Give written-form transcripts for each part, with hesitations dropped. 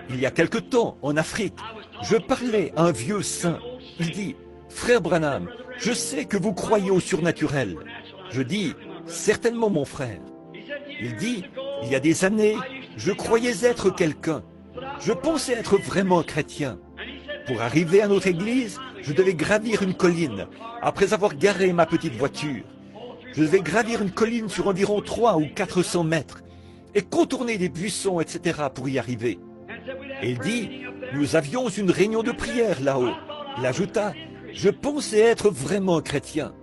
Il y a quelque temps, en Afrique, je parlais à un vieux saint. Il dit, « Frère Branham, je sais que vous croyez au surnaturel. » Je dis, « Certainement, mon frère. » Il dit, « Il y a des années, je croyais être quelqu'un. Je pensais être vraiment chrétien. Pour arriver à notre église, je devais gravir une colline, après avoir garé ma petite voiture. Je devais gravir une colline sur environ 300 ou 400 mètres et contourner des buissons, etc. pour y arriver. Et il dit, nous avions une réunion de prière là-haut. Il ajouta, je pensais être vraiment chrétien.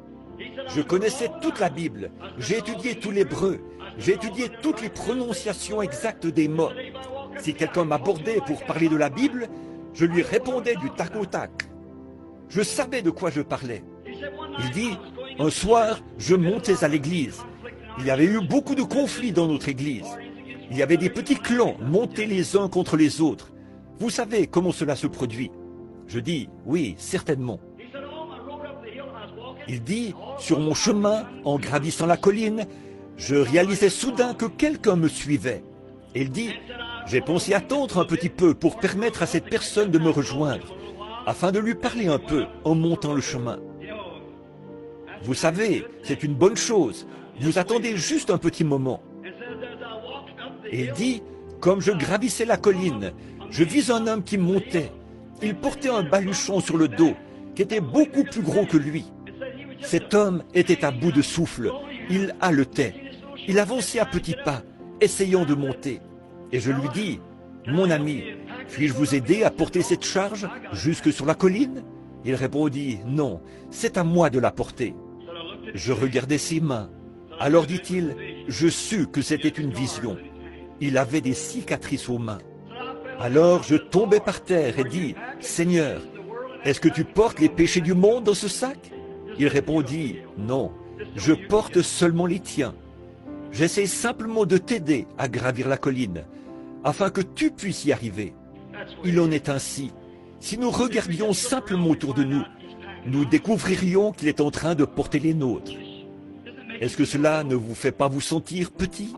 Je connaissais toute la Bible, j'ai étudié tout l'hébreu, j'ai étudié toutes les prononciations exactes des mots. Si quelqu'un m'abordait pour parler de la Bible, je lui répondais du tac au tac. Je savais de quoi je parlais. Il dit, un soir, je montais à l'église. Il y avait eu beaucoup de conflits dans notre église. Il y avait des petits clans montés les uns contre les autres. Vous savez comment cela se produit? Je dis, oui, certainement. Il dit, sur mon chemin, en gravissant la colline, je réalisais soudain que quelqu'un me suivait. Et il dit, j'ai pensé attendre un petit peu pour permettre à cette personne de me rejoindre, afin de lui parler un peu en montant le chemin. Vous savez, c'est une bonne chose. Vous attendez juste un petit moment. Et il dit, comme je gravissais la colline, je vis un homme qui montait. Il portait un baluchon sur le dos, qui était beaucoup plus gros que lui. Cet homme était à bout de souffle. Il haletait. Il avançait à petits pas, essayant de monter. Et je lui dis, mon ami, puis-je vous aider à porter cette charge jusque sur la colline? Il répondit, non, c'est à moi de la porter. Je regardais ses mains. Alors dit-il, je sus que c'était une vision. Il avait des cicatrices aux mains. Alors je tombai par terre et dis, Seigneur, est-ce que tu portes les péchés du monde dans ce sac? Il répondit, non, je porte seulement les tiens. J'essaie simplement de t'aider à gravir la colline, afin que tu puisses y arriver. Il en est ainsi. Si nous regardions simplement autour de nous, nous découvririons qu'il est en train de porter les nôtres. Est-ce que cela ne vous fait pas vous sentir petit?